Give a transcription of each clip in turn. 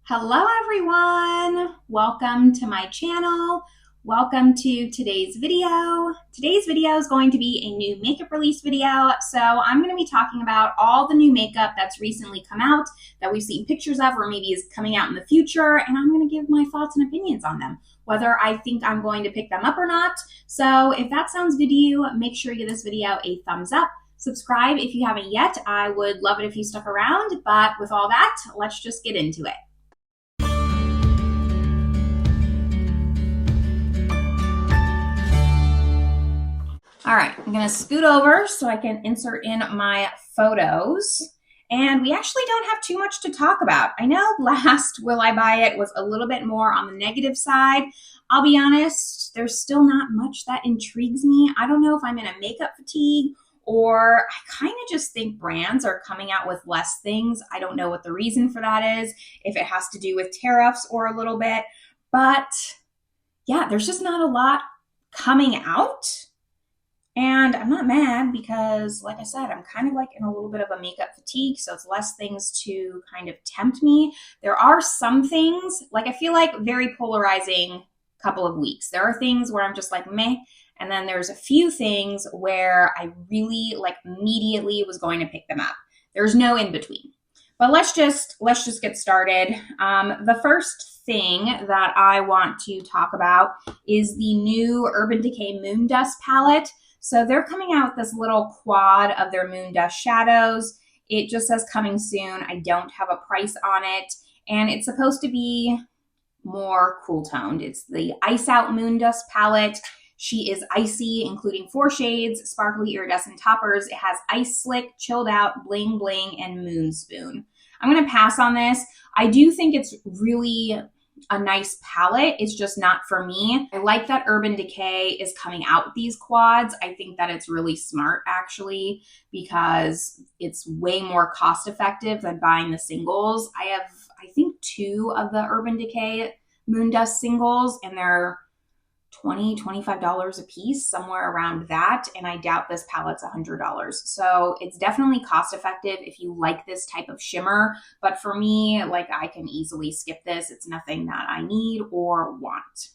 Hello everyone! Welcome to my channel. Welcome to today's video. Today's video is going to be a new makeup release video. So I'm going to be talking about all the new makeup that's recently come out that we've seen pictures of or maybe is coming out in the future, and I'm going to give my thoughts and opinions on them, whether I think I'm going to pick them up or not. So if that sounds good to you, make sure you give this video a thumbs up. Subscribe if you haven't yet. I would love it if you stuck around, but with all that, let's just get into it. All right, I'm gonna scoot over so I can insert in my photos. And we actually don't have too much to talk about. I know last Will I Buy It was a little bit more on the negative side. I'll be honest, there's still not much that intrigues me. I don't know if I'm in a makeup fatigue or I kind of just think brands are coming out with less things. I don't know what the reason for that is, if it has to do with tariffs or a little bit. But yeah, there's just not a lot coming out. And I'm not mad because, like I said, I'm kind of like in a little bit of a makeup fatigue, so it's less things to kind of tempt me. There are some things, like I feel like very polarizing couple of weeks. There are things where I'm just like meh, and then there's a few things where I really like immediately was going to pick them up. There's no in between. But let's just get started. The first thing that I want to talk about is the new Urban Decay Moondust palette. So they're coming out with this little quad of their Moondust shadows. It just says coming soon. I don't have a price on it. And it's supposed to be more cool toned. It's the Ice Out Moondust palette. She is icy, including 4 shades, sparkly iridescent toppers. It has Ice Slick, Chilled Out, Bling Bling, and Moon Spoon. I'm going to pass on this. I do think it's really a nice palette. It's just not for me. I like that Urban Decay is coming out with these quads. I think that it's really smart actually because it's way more cost effective than buying the singles. I have, I think, 2 of the Urban Decay Moondust singles and they're $20, $25 a piece, somewhere around that. And I doubt this palette's $100. So it's definitely cost effective if you like this type of shimmer. But for me, like I can easily skip this. It's nothing that I need or want.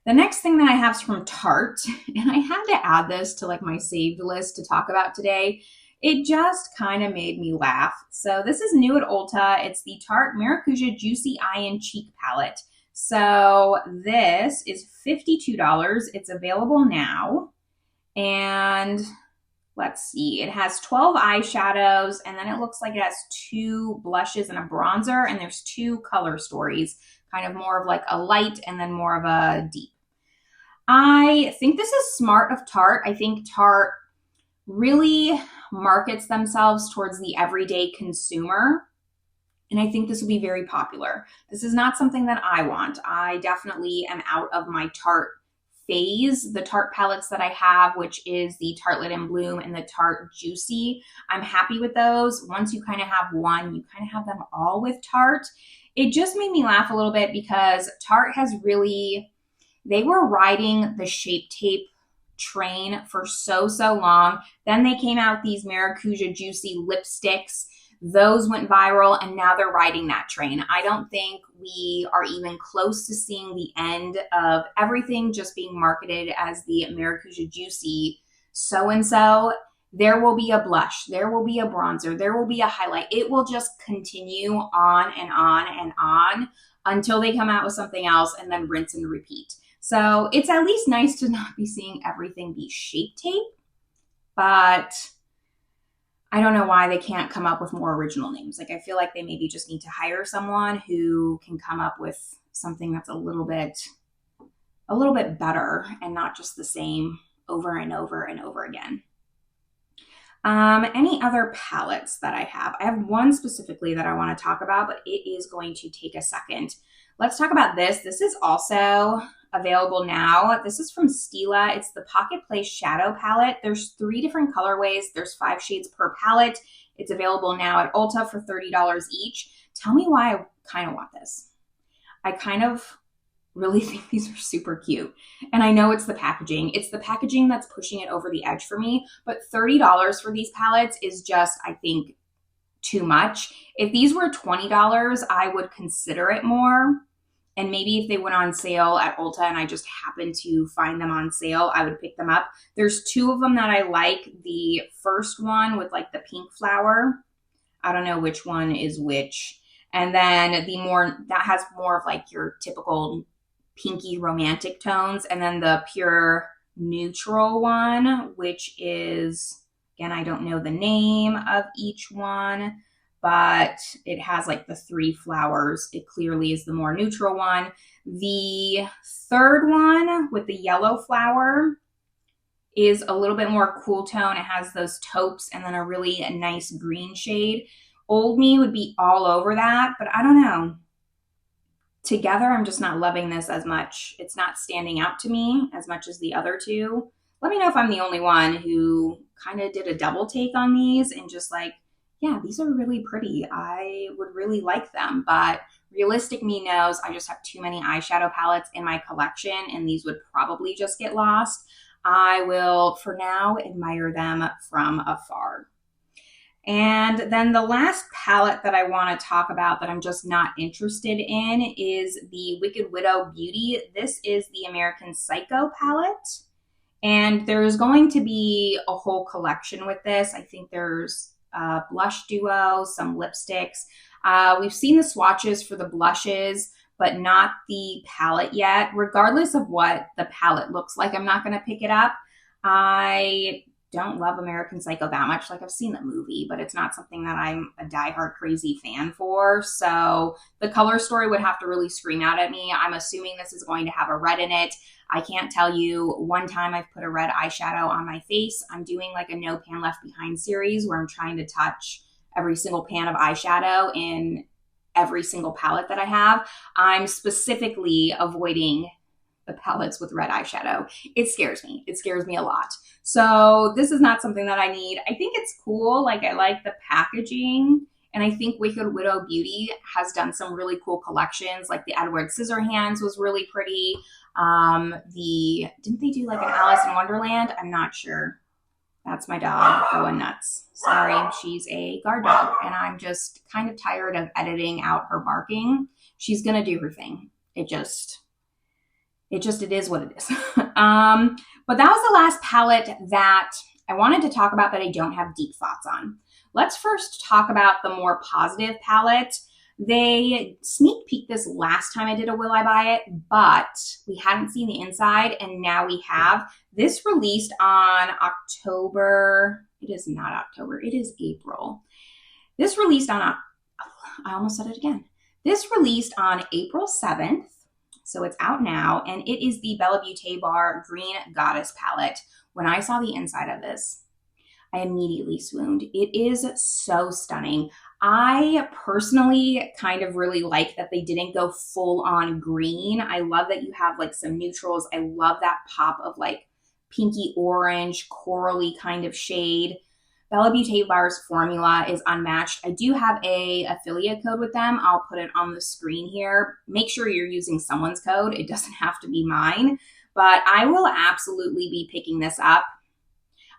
The next thing that I have is from Tarte. And I had to add this to like my saved list to talk about today. It just kind of made me laugh. So this is new at Ulta. It's the Tarte Maracuja Juicy Eye and Cheek Palette. So this is $52. It's available now. And let's see, it has 12 eyeshadows, and then it looks like it has 2 blushes and a bronzer, and there's 2 color stories, kind of more of like a light and then more of a deep. I think this is smart of Tarte. I think Tarte really markets themselves towards the everyday consumer. And I think this will be very popular. This is not something that I want. I definitely am out of my Tarte phase. The Tarte palettes that I have, which is the Tartelette in Bloom and the Tarte Juicy, I'm happy with those. Once you kind of have one, you kind of have them all with Tarte. It just made me laugh a little bit because Tarte has really, they were riding the Shape Tape train for so long. Then they came out with these Maracuja Juicy lipsticks. Those went viral and now they're riding that train. I don't think we are even close to seeing the end of everything just being marketed as the Maracuja Juicy so-and-so. There will be a blush, there will be a bronzer, there will be a highlight. It will just continue on and on and on until they come out with something else and then rinse and repeat. So it's at least nice to not be seeing everything be Shape Tape, but I don't know why they can't come up with more original names. Like I feel like they maybe just need to hire someone who can come up with something that's a little bit better and not just the same over and over and over again. Any other palettes that I have? I have one specifically that I want to talk about, but it is going to take a second. Let's talk about this. This is also available now. This is from Stila. It's the Pocket Place Shadow Palette. There's 3 different colorways. There's 5 shades per palette. It's available now at Ulta for $30 each. Tell me why I kind of want this. I kind of really think these are super cute. And I know it's the packaging. It's the packaging that's pushing it over the edge for me. But $30 for these palettes is just, I think, too much. If these were $20, I would consider it more. And maybe if they went on sale at Ulta and I just happened to find them on sale, I would pick them up. There's two of them that I like. The first one with like the pink flower. I don't know which one is which. And then the more, that has more of like your typical pinky romantic tones. And then the pure neutral one, which is, again, I don't know the name of each one, but it has like the 3 flowers. It clearly is the more neutral one. The third one with the yellow flower is a little bit more cool tone. It has those taupes and then a really nice green shade. Old Me would be all over that, but I don't know. Together, I'm just not loving this as much. It's not standing out to me as much as the other two. Let me know if I'm the only one who kind of did a double take on these and just like, yeah, these are really pretty. I would really like them, but realistic me knows I just have too many eyeshadow palettes in my collection and these would probably just get lost. I will, for now, admire them from afar. And then the last palette that I want to talk about that I'm just not interested in is the Wicked Widow Beauty. This is the American Psycho palette. And there's going to be a whole collection with this. I think there's a blush duo, some lipsticks. We've seen the swatches for the blushes, but not the palette yet. Regardless of what the palette looks like, I'm not going to pick it up. I don't love American Psycho that much. Like, I've seen the movie, but it's not something that I'm a diehard crazy fan for. So the color story would have to really scream out at me. I'm assuming this is going to have a red in it. I can't tell you one time I've put a red eyeshadow on my face. I'm doing like a No Pan Left Behind series where I'm trying to touch every single pan of eyeshadow in every single palette that I have. I'm specifically avoiding the palettes with red eyeshadow. It scares me. It scares me a lot. So this is not something that I need. I think it's cool. Like, I like the packaging. And I think Wicked Widow Beauty has done some really cool collections. Like the Edward Scissorhands was really pretty. Didn't they do like an Alice in Wonderland? I'm not sure. That's my dog going nuts. Sorry, she's a guard dog. And I'm just kind of tired of editing out her barking. She's going to do her thing. It is what it is. But that was the last palette that I wanted to talk about that I don't have deep thoughts on. Let's first talk about the more positive palette. They sneak peeked this last time I did a Will I Buy It, but we hadn't seen the inside, and now we have. This released on October. It is not October. It is April. This released on, I almost said it again. This released on April 7th. So it's out now, and it is the Bella Beaute Bar Green Goddess palette. When I saw the inside of this, I immediately swooned. It is so stunning. I personally kind of really like that they didn't go full on green. I love that you have like some neutrals. I love that pop of like pinky orange, corally kind of shade. Bella Beaute Bar's formula is unmatched. I do have a affiliate code with them. I'll put it on the screen here. Make sure you're using someone's code. It doesn't have to be mine, but I will absolutely be picking this up.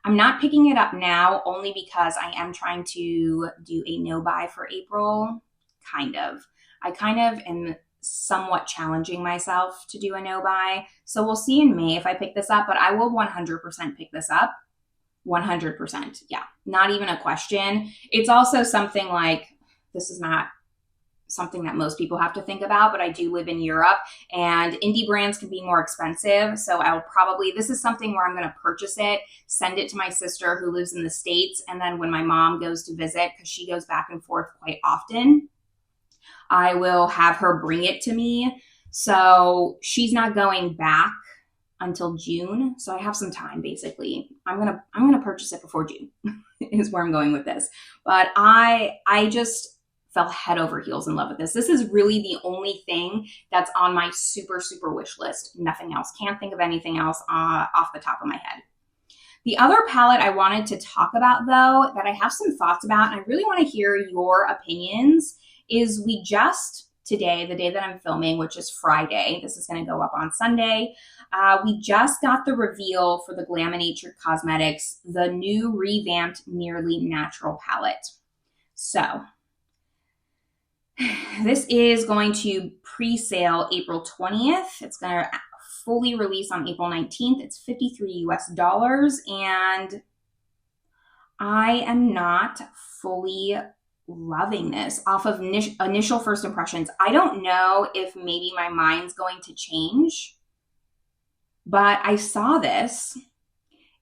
I'm not picking it up now only because I am trying to do a no buy for April. I kind of am somewhat challenging myself to do a no buy. So we'll see in May if I pick this up, but I will 100% pick this up. 100%. Yeah, not even a question. It's also something like, this is not something that most people have to think about, but I do live in Europe and indie brands can be more expensive. So this is something where I'm going to purchase it, send it to my sister who lives in the States. And then when my mom goes to visit, because she goes back and forth quite often, I will have her bring it to me. So she's not going back until June. So I have some time basically. I'm going to purchase it before June is where I'm going with this. But I just fell head over heels in love with this. This is really the only thing that's on my super, super wish list. Nothing else. Can't think of anything else off the top of my head. The other palette I wanted to talk about though, that I have some thoughts about, and I really want to hear your opinions, is we just today, the day that I'm filming, which is Friday, this is going to go up on Sunday, we just got the reveal for the Glaminatrix Cosmetics, the new revamped Nearly Natural palette. So this is going to pre-sale April 20th. It's going to fully release on April 19th. It's $53 US, and I am not fully loving this off of initial first impressions. I don't know if maybe my mind's going to change, but I saw this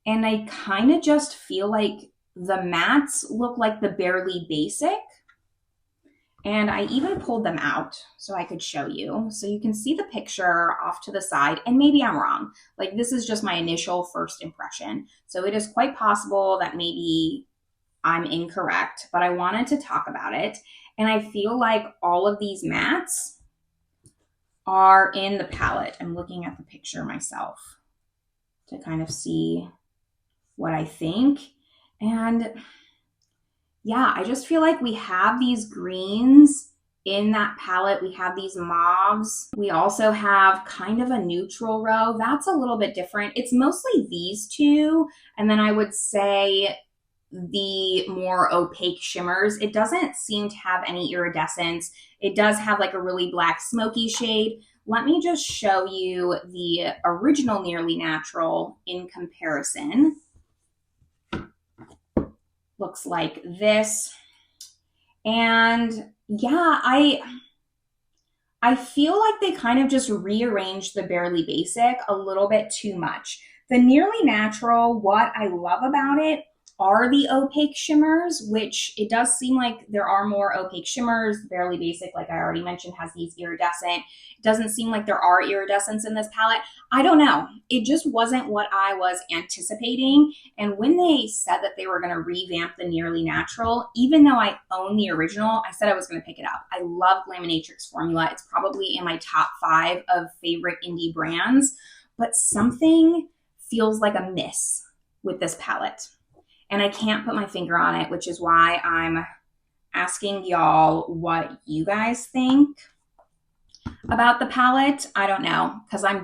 and I kind of just feel like the mattes look like the Barely Basic. And I even pulled them out so I could show you. So you can see the picture off to the side, and maybe I'm wrong. Like, this is just my initial first impression. So it is quite possible that maybe I'm incorrect, but I wanted to talk about it. And I feel like all of these mattes are in the palette. I'm looking at the picture myself to kind of see what I think. And yeah, I just feel like we have these greens in that palette. We have these mauves. We also have kind of a neutral row. That's a little bit different. It's mostly these two. And then I would say the more opaque shimmers. It doesn't seem to have any iridescence. It does have like a really black smoky shade. Let me just show you the original Nearly Natural in comparison. Looks like this. And yeah, I feel like they kind of just rearranged the Barely Basic a little bit too much. The Nearly Natural, what I love about it are the opaque shimmers, which it does seem like there are more opaque shimmers. Barely Basic, like I already mentioned, has these iridescent. It doesn't seem like there are iridescents in this palette. I don't know. It just wasn't what I was anticipating. And when they said that they were going to revamp the Nearly Natural, even though I own the original, I said I was going to pick it up. I love Glaminatrix formula. It's probably in my top 5 of favorite indie brands, but something feels like a miss with this palette. And I can't put my finger on it, which is why I'm asking y'all what you guys think about the palette. I don't know, because I'm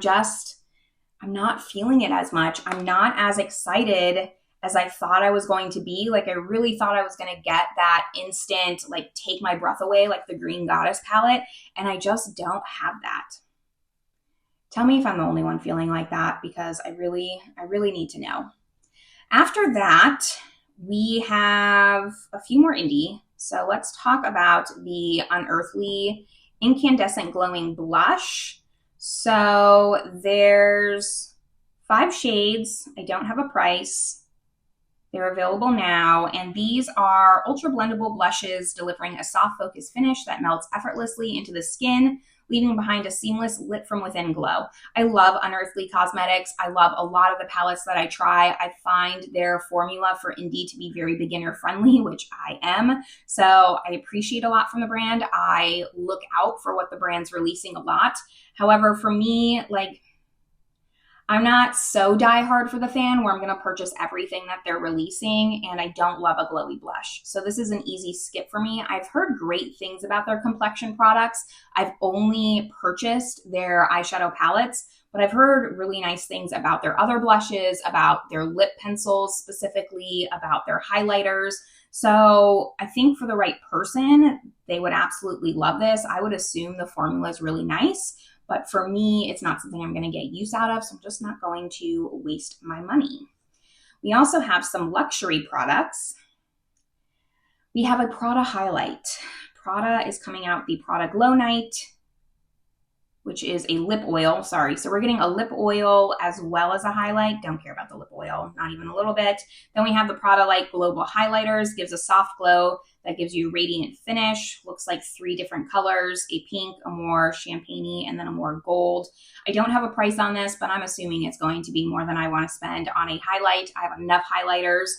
not feeling it as much. I'm not as excited as I thought I was going to be. Like, I really thought I was going to get that instant, like, take my breath away, like the Green Goddess palette. And I just don't have that. Tell me if I'm the only one feeling like that, because I really need to know. After that, we have a few more indie. So let's talk about the Unearthly Incandescent Glowing Blush. So there's 5 shades. I don't have a price. They're available now. And these are ultra blendable blushes delivering a soft focus finish that melts effortlessly into the skin, leaving behind a seamless lit from within glow. I love Unearthly Cosmetics. I love a lot of the palettes that I try. I find their formula for indie to be very beginner friendly, which I am. So I appreciate a lot from the brand. I look out for what the brand's releasing a lot. However, for me, like, I'm not so diehard for the fan where I'm going to purchase everything that they're releasing, and I don't love a glowy blush. So this is an easy skip for me. I've heard great things about their complexion products. I've only purchased their eyeshadow palettes, but I've heard really nice things about their other blushes, about their lip pencils specifically, about their highlighters. So I think for the right person, they would absolutely love this. I would assume the formula is really nice. But for me, it's not something I'm going to get use out of, so I'm just not going to waste my money. We also have some luxury products. We have a Prada highlight. Prada is coming out with the Prada Glow Night, which is a lip oil. Sorry, so we're getting a lip oil as well as a highlight. Don't care about the lip oil, not even a little bit. Then we have the Prada Light Global Highlighters. Gives a soft glow that gives you a radiant finish. Looks like 3 different colors, a pink, a more champagne-y, and then a more gold. I don't have a price on this, but I'm assuming it's going to be more than I want to spend on a highlight. I have enough highlighters,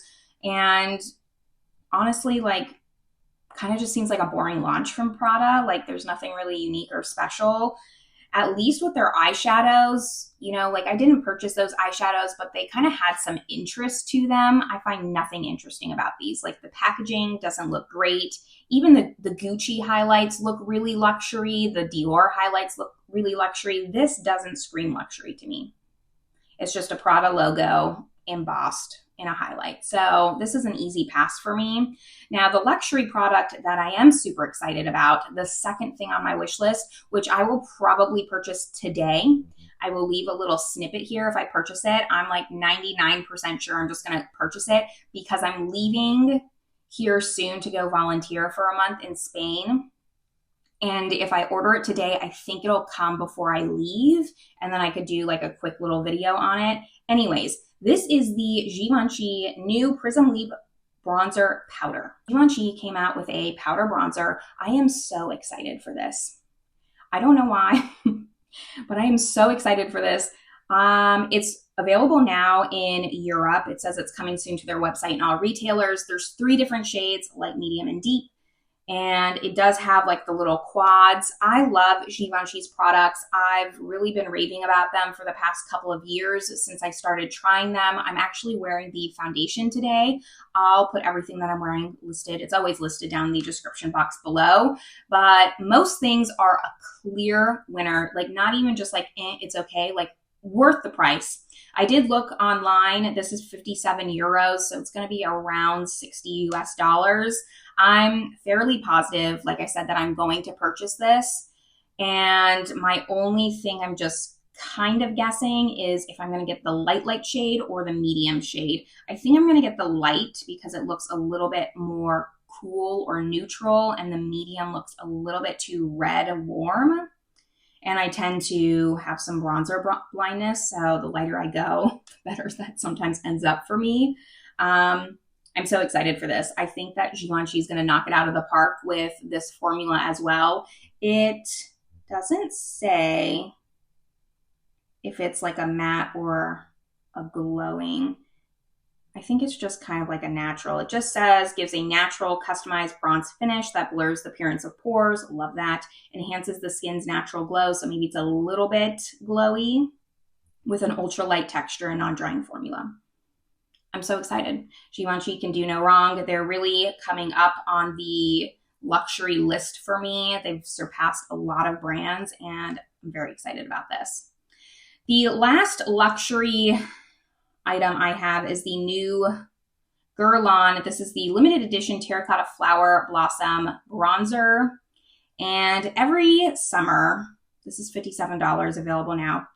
and honestly, like, kind of just seems like a boring launch from Prada. Like, there's nothing really unique or special. At least with their eyeshadows, you know, like, I didn't purchase those eyeshadows, but they kind of had some interest to them. I find nothing interesting about these. Like, the packaging doesn't look great. Even the Gucci highlights look really luxury. The Dior highlights look really luxury. This doesn't scream luxury to me. It's just a Prada logo embossed in a highlight. So this is an easy pass for me. Now, the luxury product that I am super excited about, the second thing on my wish list, which I will probably purchase today. I will leave a little snippet here if I purchase it. I'm like 99% sure I'm just going to purchase it because I'm leaving here soon to go volunteer for a month in Spain. And if I order it today, I think it'll come before I leave, and then I could do like a quick little video on it. Anyways, this is the Givenchy new Prisme Libre bronzer powder. Givenchy came out with a powder bronzer. I am so excited for this. I don't know why, but I am so excited for this. It's available now in Europe. It says it's coming soon to their website and all retailers. There's 3 different shades, light, medium, and deep. And it does have like the little quads. I love Givenchy's products. I've really been raving about them for the past couple of years since I started trying them. I'm actually wearing the foundation today. I'll put everything that I'm wearing listed. It's always listed down in the description box below. But most things are a clear winner. Like not even just like, it's okay, like worth the price. I did look online. This is 57 euros, so it's going to be around 60 US dollars. I'm fairly positive, like I said, that I'm going to purchase this. And my only thing I'm just kind of guessing is if I'm going to get the light shade or the medium shade. I think I'm going to get the light because it looks a little bit more cool or neutral, and the medium looks a little bit too red and warm. And I tend to have some bronzer blindness, so the lighter I go, the better that sometimes ends up for me. I'm so excited for this. I think that Givenchy is going to knock it out of the park with this formula as well. It doesn't say if it's like a matte or a glowing. I think it's just kind of like a natural. It just says gives a natural customized bronze finish that blurs the appearance of pores. Love that. Enhances the skin's natural glow. So maybe it's a little bit glowy with an ultra light texture and non-drying formula. I'm so excited. Givenchy can do no wrong. They're really coming up on the luxury list for me. They've surpassed a lot of brands, and I'm very excited about this. The last luxury item I have is the new Guerlain. This is the limited edition terracotta flower blossom bronzer. And every summer, this is $57 available now.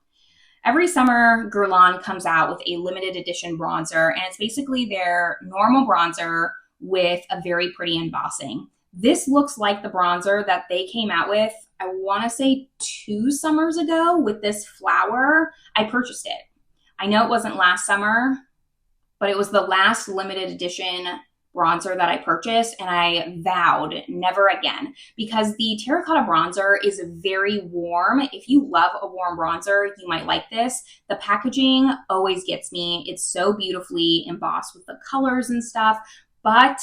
Every summer, Guerlain comes out with a limited edition bronzer, and it's basically their normal bronzer with a very pretty embossing. This looks like the bronzer that they came out with, I want to say 2 summers ago with this flower. I purchased it. I know it wasn't last summer, but it was the last limited edition bronzer that I purchased, and I vowed never again because the terracotta bronzer is very warm. If you love a warm bronzer, you might like this. The packaging always gets me. It's so beautifully embossed with the colors and stuff, but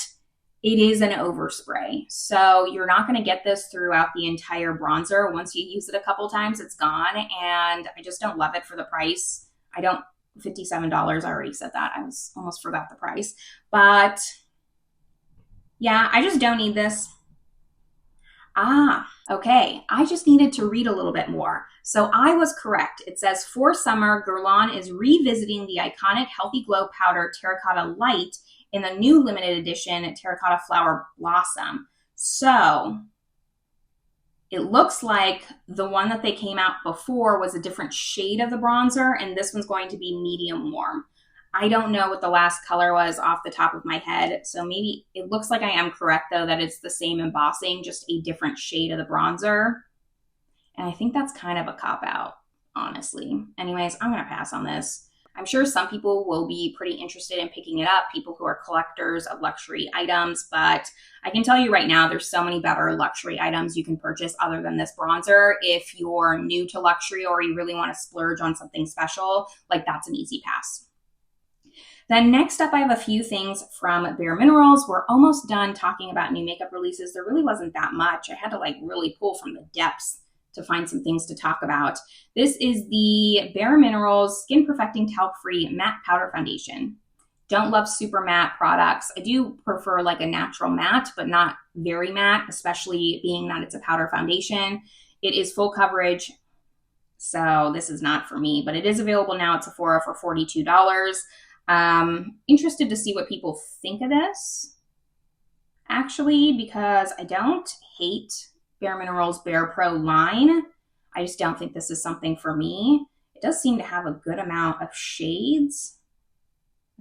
it is an overspray. So you're not going to get this throughout the entire bronzer. Once you use it a couple times, it's gone, and I just don't love it for the price. $57, I already said that. I almost forgot the price, but yeah, I just don't need this. Okay. I just needed to read a little bit more. So I was correct. It says, for summer, Guerlain is revisiting the iconic Healthy Glow Powder Terracotta Light in the new limited edition Terracotta Flower Blossom. So it looks like the one that they came out before was a different shade of the bronzer, and this one's going to be medium warm. I don't know what the last color was off the top of my head, so maybe it looks like I am correct, though, that it's the same embossing, just a different shade of the bronzer. And I think that's kind of a cop-out, honestly. Anyways, I'm going to pass on this. I'm sure some people will be pretty interested in picking it up, people who are collectors of luxury items, but I can tell you right now, there's so many better luxury items you can purchase other than this bronzer. If you're new to luxury or you really want to splurge on something special, like that's an easy pass. Then next up, I have a few things from BareMinerals. We're almost done talking about new makeup releases. There really wasn't that much. I had to like really pull from the depths to find some things to talk about. This is the BareMinerals Skin Perfecting Talc-Free Matte Powder Foundation. Don't love super matte products. I do prefer like a natural matte, but not very matte, especially being that it's a powder foundation. It is full coverage, so this is not for me, but it is available now at Sephora for $42. Interested to see what people think of this, actually, because I don't hate BareMinerals Bare Pro line. I just don't think this is something for me. It does seem to have a good amount of shades.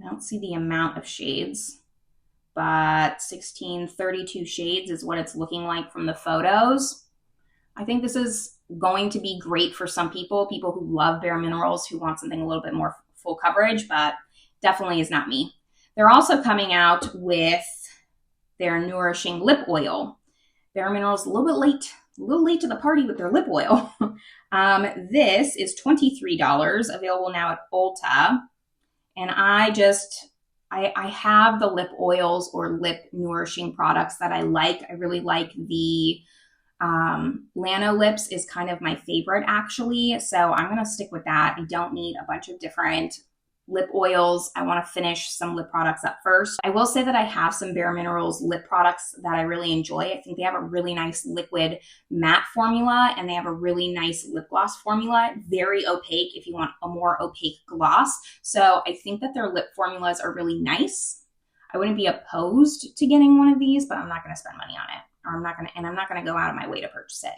I don't see the amount of shades, but 32 shades is what it's looking like from the photos. I think this is going to be great for some people who love BareMinerals, who want something a little bit more full coverage, but definitely is not me. They're also coming out with their nourishing lip oil. BareMinerals a little late to the party with their lip oil. This is $23, available now at Ulta. And I have the lip oils or lip nourishing products that I like. I really like the Lano Lips is kind of my favorite, actually. So I'm going to stick with that. I don't need a bunch of different lip oils. I want to finish some lip products up first. I will say that I have some BareMinerals lip products that I really enjoy. I think they have a really nice liquid matte formula, and they have a really nice lip gloss formula. Very opaque if you want a more opaque gloss. So I think that their lip formulas are really nice. I wouldn't be opposed to getting one of these, but I'm not going to spend money on it. I'm not going to go out of my way to purchase it.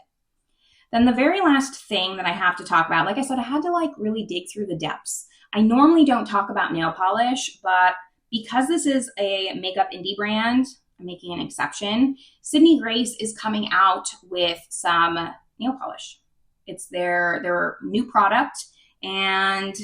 Then the very last thing that I have to talk about, like I said, I had to really dig through the depths. I normally don't talk about nail polish, but because this is a makeup indie brand, I'm making an exception. Sydney Grace is coming out with some nail polish. It's their new product, and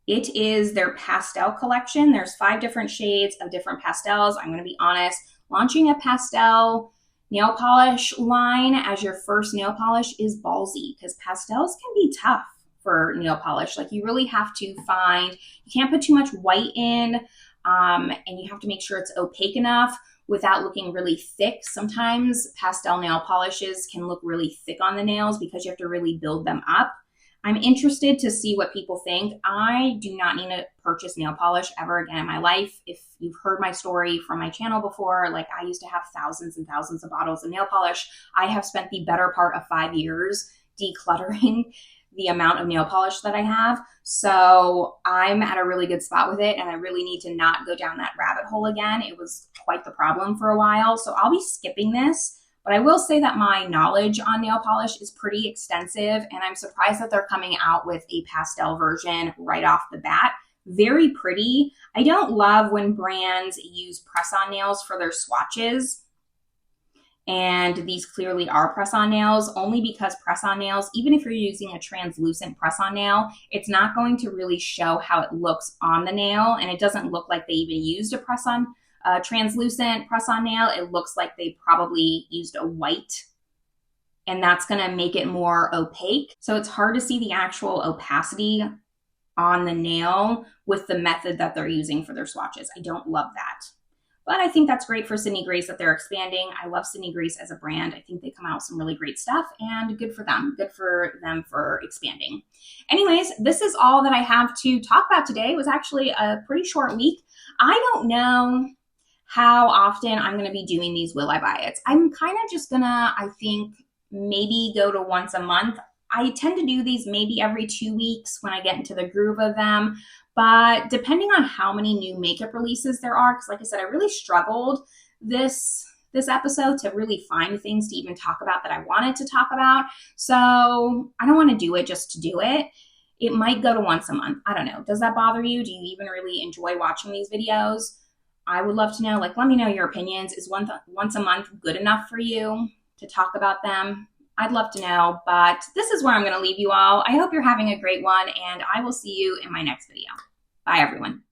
it is their pastel collection. There's 5 different shades of different pastels. I'm going to be honest, launching a pastel nail polish line as your first nail polish is ballsy, because pastels can be tough for nail polish. You really have to find, you can't put too much white in, and you have to make sure it's opaque enough without looking really thick. Sometimes pastel nail polishes can look really thick on the nails because you have to really build them up. I'm interested to see what people think. I do not need to purchase nail polish ever again in my life. If you've heard my story from my channel before, I used to have thousands and thousands of bottles of nail polish. I have spent the better part of 5 years decluttering the amount of nail polish that I have. So I'm at a really good spot with it, and I really need to not go down that rabbit hole again. It was quite the problem for a while. So I'll be skipping this. But I will say that my knowledge on nail polish is pretty extensive, and I'm surprised that they're coming out with a pastel version right off the bat. Very pretty. I don't love when brands use press-on nails for their swatches, and these clearly are press-on nails, only because press-on nails, even if you're using a translucent press-on nail, it's not going to really show how it looks on the nail, and it doesn't look like they even used a translucent press-on nail. It looks like they probably used a white, and that's going to make it more opaque. So it's hard to see the actual opacity on the nail with the method that they're using for their swatches. I don't love that. But I think that's great for Sydney Grace that they're expanding. I love Sydney Grace as a brand. I think they come out with some really great stuff, and good for them. Good for them for expanding. Anyways, this is all that I have to talk about today. It was actually a pretty short week. I don't know how often I'm going to be doing these Will I Buy It's. I'm kind of just going to, I think, maybe go to once a month. I tend to do these maybe every 2 weeks when I get into the groove of them. But depending on how many new makeup releases there are, because like I said, I really struggled this episode to really find things to even talk about that I wanted to talk about. So I don't want to do it just to do it. It might go to once a month. I don't know. Does that bother you? Do you even really enjoy watching these videos? I would love to know. Let me know your opinions. Is once a month good enough for you to talk about them? I'd love to know, but this is where I'm going to leave you all. I hope you're having a great one, and I will see you in my next video. Bye, everyone.